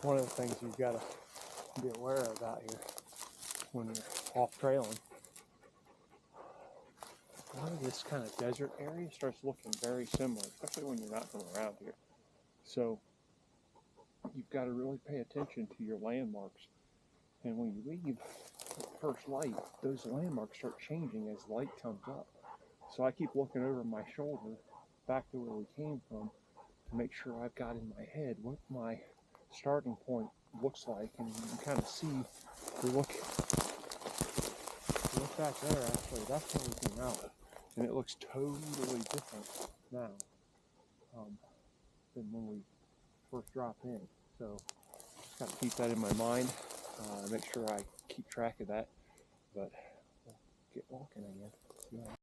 One of the things you've got to be aware of out here when you're off trailing, a lot of this kind of desert area starts looking very similar, especially when you're not from around here. So you've got to really pay attention to your landmarks. And when you leave at first light, those landmarks start changing as light comes up. So I keep looking over my shoulder back to where we came from to make sure I've got in my head what my starting point looks like. And you can kind of see, if you look back there, actually, that's where we came out. And it looks totally different now than when we first dropped in. So just got to keep that in my mind, make sure I keep track of that. But we'll get walking again.